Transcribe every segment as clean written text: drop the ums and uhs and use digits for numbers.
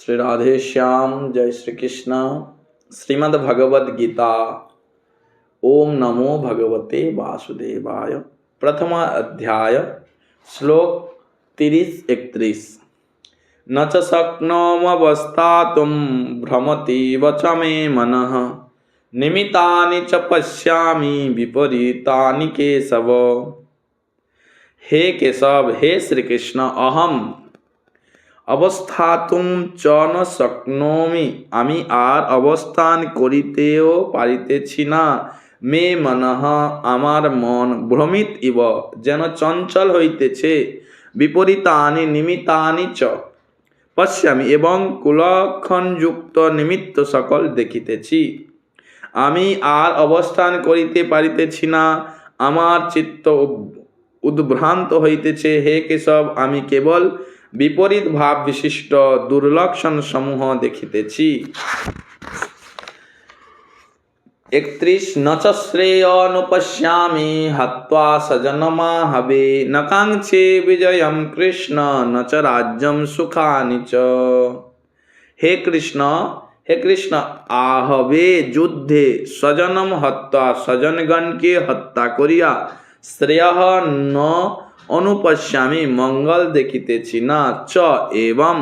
श्री राधे श्याम। जय श्री कृष्ण। श्रीमद् भगवद गीता। ओम नमो भगवते वासुदेवाय। प्रथम अध्याय श्लोक 30-31। न च शक्नोम्यवस्थातुं भ्रमतीव च मे मनः निमित्तानि च पश्यामि विपरीतानि केशव। हे केशव, हे श्री कृष्ण, अहम অবস্থাতুম চ ন শক্নোমি, আমি আর অবস্থান করিতেও পারিতেছি না। মে মনঃ, আমার মন, ভ্রমিত ইব, যেন চঞ্চল হইতেছে। বিপরীতানি নিমিত্তানি চ পশ্যামি, এবং কুলক্ষণযুক্ত নিমিত্ত সকল দেখিতেছি। আমি আর অবস্থান করিতে পারিতেছি না, আমার চিত্ত উদ্ভ্রান্ত হইতেছে। হে কেশব, আমি কেবল বিপরীত ভাব বিশিষ্ট দুর্লক্ষণ সমূহ দেখিতেছি। 31 ন চ শ্রেয়োনুপশ্যামি হত্বা স্বজনমাহবে ন কাঙ্ক্ষে বিজয়ম কৃষ্ণ ন চ রাজ্যম সুখানি চ। হে কৃষ্ণ, হে কৃষ্ণ, আহবে যুদ্ধে স্বজনম হত্যা, স্বজনগণকে হত্যা করিয়া শ্রেয় ন অনুপশ্যামি, মঙ্গল দেখিতেছি না। চ এবং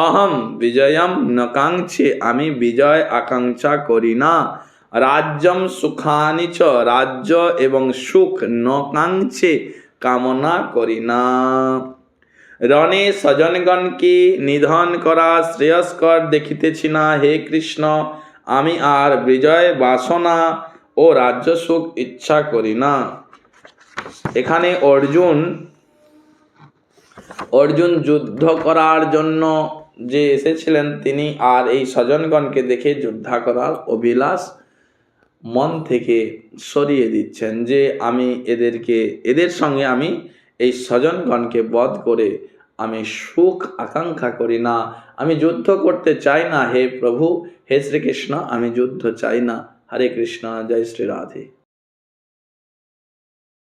অহম বিজয়ম ন কাঙ্ক্ষে, আমি বিজয় আকাঙ্ক্ষা করি না। রাজ্যম সুখানি চ, রাজ্য এবং সুখ ন কাঙ্ক্ষে, কামনা করি না। রণে স্বজনগণকে নিধন করা শ্রেয়স্কর দেখিতেছি না। হে কৃষ্ণ, আমি আর বিজয় বাসনা ও রাজ্য সুখ ইচ্ছা করি না। এখানে অর্জুন যুদ্ধ করার জন্য যে এসেছিলেন, তিনি আর এই স্বজনগণকে দেখে যুদ্ধ করার অভিলাষ মন থেকে সরিয়ে দিচ্ছেন, যে আমি এদের সঙ্গে আমি এই স্বজনগণকে বধ করে আমি সুখ আকাঙ্ক্ষা করি না, আমি যুদ্ধ করতে চাই না। হে প্রভু, হে শ্রীকৃষ্ণ, আমি যুদ্ধ চাই না। হরে কৃষ্ণ। জয় শ্রী রাধে।